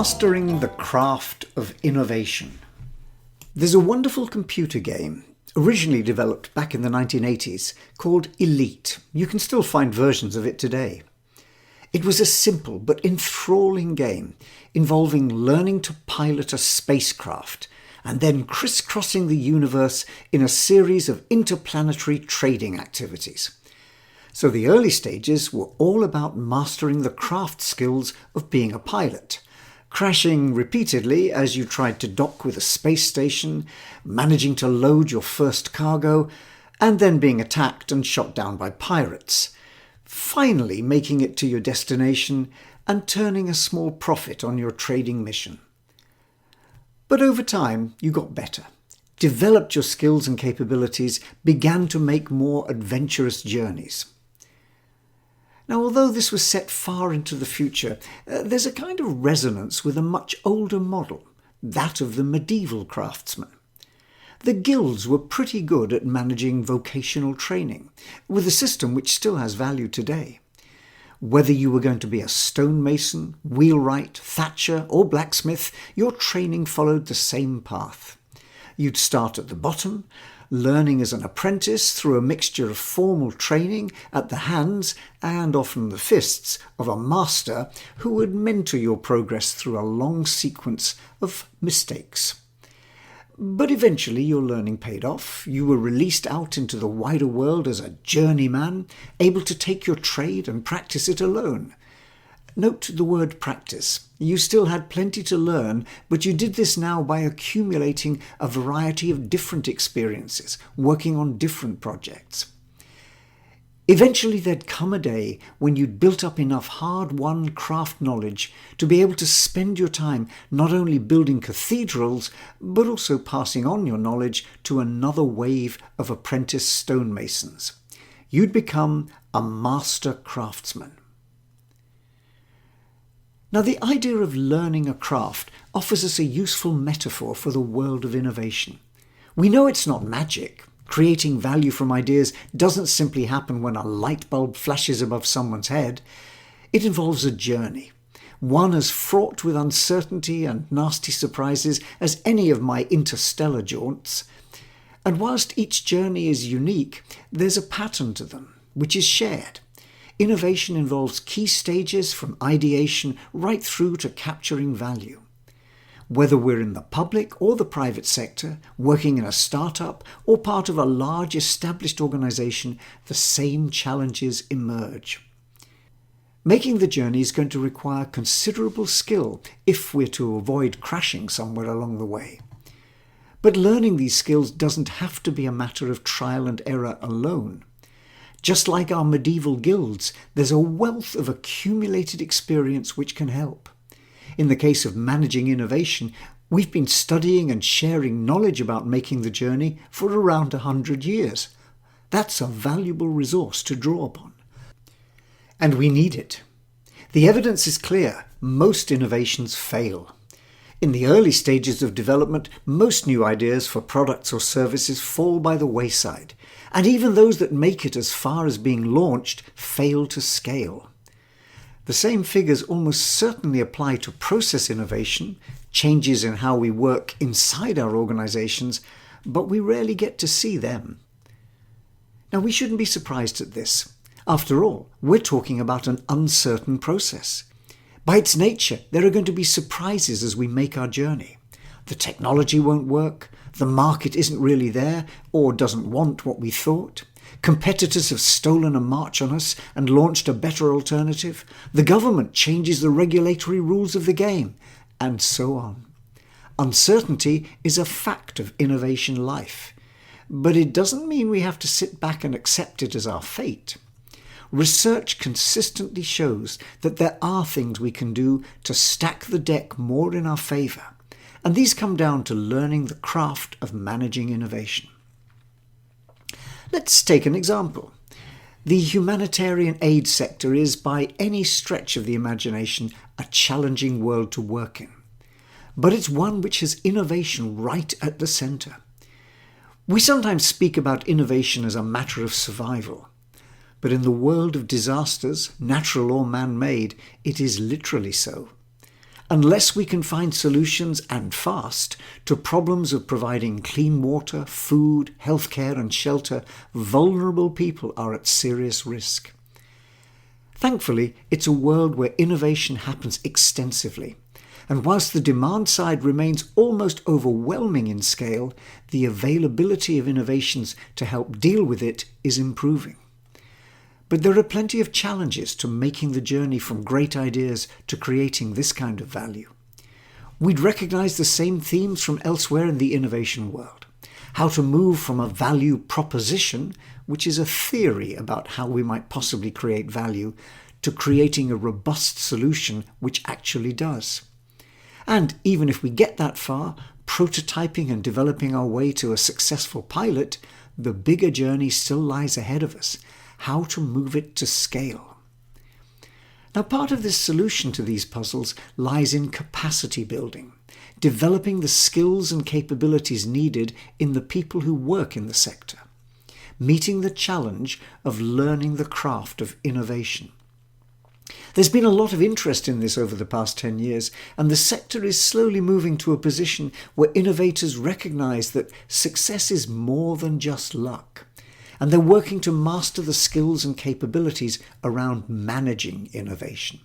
Mastering the craft of innovation. There's a wonderful computer game, originally developed back in the 1980s, called Elite. You can still find versions of it today. It was a simple but enthralling game involving learning to pilot a spacecraft and then crisscrossing the universe in a series of interplanetary trading activities. So the early stages were all about mastering the craft skills of being a pilot, crashing repeatedly as you tried to dock with a space station, managing to load your first cargo, and then being attacked and shot down by pirates, finally making it to your destination and turning a small profit on your trading mission. But over time, you got better, developed your skills and capabilities, began to make more adventurous journeys. Now, although this was set far into the future, there's a kind of resonance with a much older model, that of the medieval craftsman. The guilds were pretty good at managing vocational training, with a system which still has value today. Whether you were going to be a stonemason, wheelwright, thatcher or blacksmith, your training followed the same path. You'd start at the bottom, learning as an apprentice through a mixture of formal training at the hands and often the fists of a master who would mentor your progress through a long sequence of mistakes. But eventually your learning paid off. You were released out into the wider world as a journeyman, able to take your trade and practice it alone. Note the word practice. You still had plenty to learn, but you did this now by accumulating a variety of different experiences, working on different projects. Eventually there'd come a day when you'd built up enough hard-won craft knowledge to be able to spend your time not only building cathedrals, but also passing on your knowledge to another wave of apprentice stonemasons. You'd become a master craftsman. Now, the idea of learning a craft offers us a useful metaphor for the world of innovation. We know it's not magic. Creating value from ideas doesn't simply happen when a light bulb flashes above someone's head. It involves a journey, one as fraught with uncertainty and nasty surprises as any of my interstellar jaunts. And whilst each journey is unique, there's a pattern to them, which is shared. Innovation involves key stages from ideation right through to capturing value. Whether we're in the public or the private sector, working in a startup or part of a large established organization, the same challenges emerge. Making the journey is going to require considerable skill if we're to avoid crashing somewhere along the way. But learning these skills doesn't have to be a matter of trial and error alone. Just like our medieval guilds, there's a wealth of accumulated experience which can help. In the case of managing innovation, we've been studying and sharing knowledge about making the journey for around 100 years. That's a valuable resource to draw upon. And we need it. The evidence is clear. Most innovations fail. In the early stages of development, most new ideas for products or services fall by the wayside, and even those that make it as far as being launched fail to scale. The same figures almost certainly apply to process innovation, changes in how we work inside our organizations, but we rarely get to see them. Now, we shouldn't be surprised at this. After all, we're talking about an uncertain process. By its nature, there are going to be surprises as we make our journey. The technology won't work, the market isn't really there or doesn't want what we thought. Competitors have stolen a march on us and launched a better alternative. The government changes the regulatory rules of the game, and so on. Uncertainty is a fact of innovation life, but it doesn't mean we have to sit back and accept it as our fate. Research consistently shows that there are things we can do to stack the deck more in our favour, and these come down to learning the craft of managing innovation. Let's take an example. The humanitarian aid sector is, by any stretch of the imagination, a challenging world to work in, but it's one which has innovation right at the centre. We sometimes speak about innovation as a matter of survival. But in the world of disasters, natural or man-made, it is literally so. Unless we can find solutions, and fast, to problems of providing clean water, food, healthcare and shelter, vulnerable people are at serious risk. Thankfully, it's a world where innovation happens extensively. And whilst the demand side remains almost overwhelming in scale, the availability of innovations to help deal with it is improving. But there are plenty of challenges to making the journey from great ideas to creating this kind of value. We'd recognise the same themes from elsewhere in the innovation world. How to move from a value proposition, which is a theory about how we might possibly create value, to creating a robust solution which actually does. And even if we get that far, prototyping and developing our way to a successful pilot, the bigger journey still lies ahead of us: how to move it to scale. Now, part of this solution to these puzzles lies in capacity building, developing the skills and capabilities needed in the people who work in the sector, meeting the challenge of learning the craft of innovation. There's been a lot of interest in this over the past 10 years, and the sector is slowly moving to a position where innovators recognise that success is more than just luck, and they're working to master the skills and capabilities around managing innovation.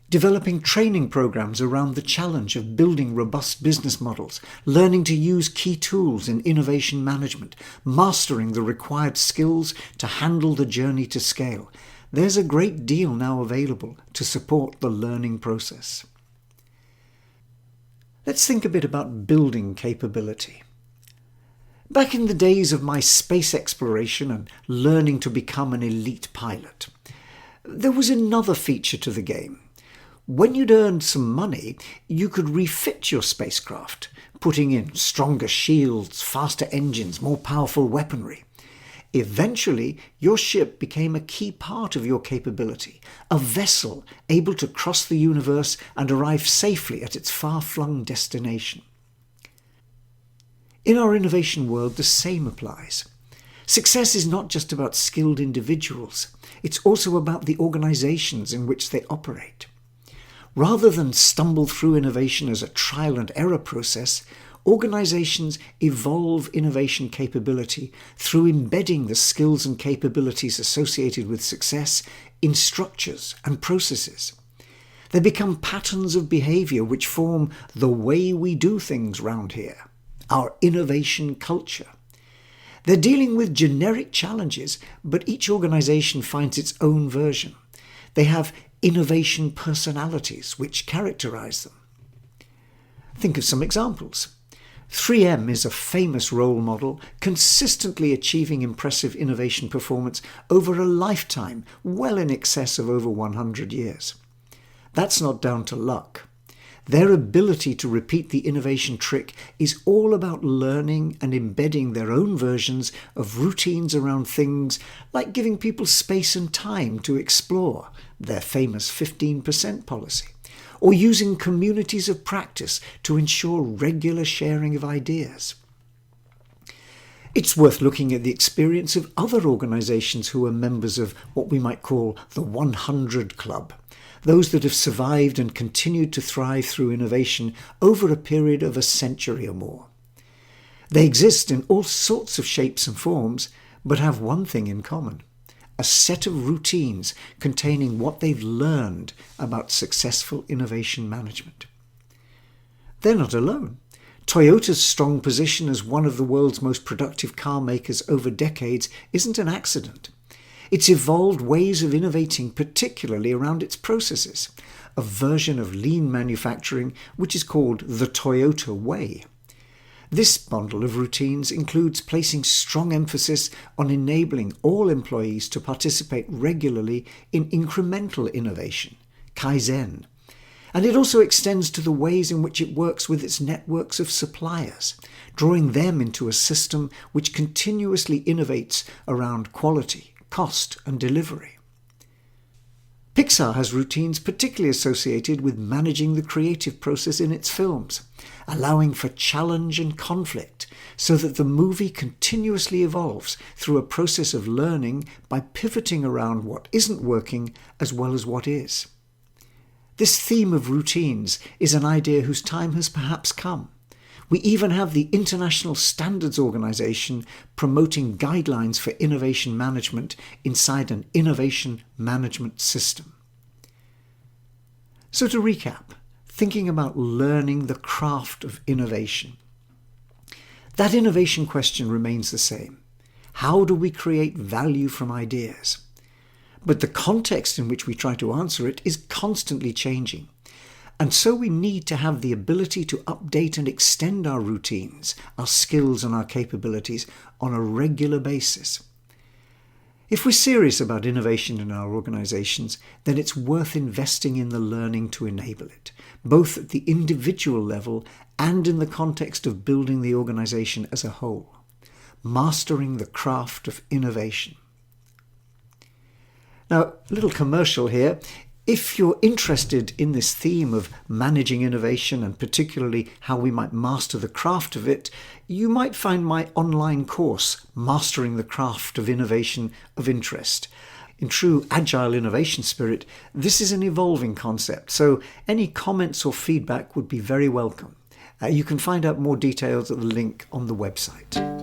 Developing training programs around the challenge of building robust business models, learning to use key tools in innovation management, mastering the required skills to handle the journey to scale. There's a great deal now available to support the learning process. Let's think a bit about building capability. Back in the days of my space exploration and learning to become an elite pilot, there was another feature to the game. When you'd earned some money, you could refit your spacecraft, putting in stronger shields, faster engines, more powerful weaponry. Eventually, your ship became a key part of your capability, a vessel able to cross the universe and arrive safely at its far-flung destination. In our innovation world, the same applies. Success is not just about skilled individuals, it's also about the organisations in which they operate. Rather than stumble through innovation as a trial and error process, organisations evolve innovation capability through embedding the skills and capabilities associated with success in structures and processes. They become patterns of behaviour which form the way we do things round here, our innovation culture. They're dealing with generic challenges, but each organisation finds its own version. They have innovation personalities which characterise them. Think of some examples. 3M is a famous role model, consistently achieving impressive innovation performance over a lifetime, well in excess of over 100 years. That's not down to luck. Their ability to repeat the innovation trick is all about learning and embedding their own versions of routines around things like giving people space and time to explore, their famous 15% policy, or using communities of practice to ensure regular sharing of ideas. It's worth looking at the experience of other organisations who are members of what we might call the 100 Club, those that have survived and continued to thrive through innovation over a period of a century or more. They exist in all sorts of shapes and forms, but have one thing in common: a set of routines containing what they've learned about successful innovation management. They're not alone. Toyota's strong position as one of the world's most productive car makers over decades isn't an accident. It's evolved ways of innovating, particularly around its processes, a version of lean manufacturing which is called the Toyota Way. This bundle of routines includes placing strong emphasis on enabling all employees to participate regularly in incremental innovation, Kaizen. And it also extends to the ways in which it works with its networks of suppliers, drawing them into a system which continuously innovates around quality, cost and delivery. Pixar has routines particularly associated with managing the creative process in its films, allowing for challenge and conflict so that the movie continuously evolves through a process of learning by pivoting around what isn't working as well as what is. This theme of routines is an idea whose time has perhaps come. We even have the International Standards Organization promoting guidelines for innovation management inside an innovation management system. So to recap, thinking about learning the craft of innovation. That innovation question remains the same. How do we create value from ideas? But the context in which we try to answer it is constantly changing. And so we need to have the ability to update and extend our routines, our skills and our capabilities on a regular basis. If we're serious about innovation in our organizations, then it's worth investing in the learning to enable it, both at the individual level and in the context of building the organization as a whole. Mastering the craft of innovation. Now, a little commercial here. If you're interested in this theme of managing innovation and particularly how we might master the craft of it, you might find my online course, Mastering the Craft of Innovation, of interest. In true agile innovation spirit, this is an evolving concept, so any comments or feedback would be very welcome. You can find out more details at the link on the website.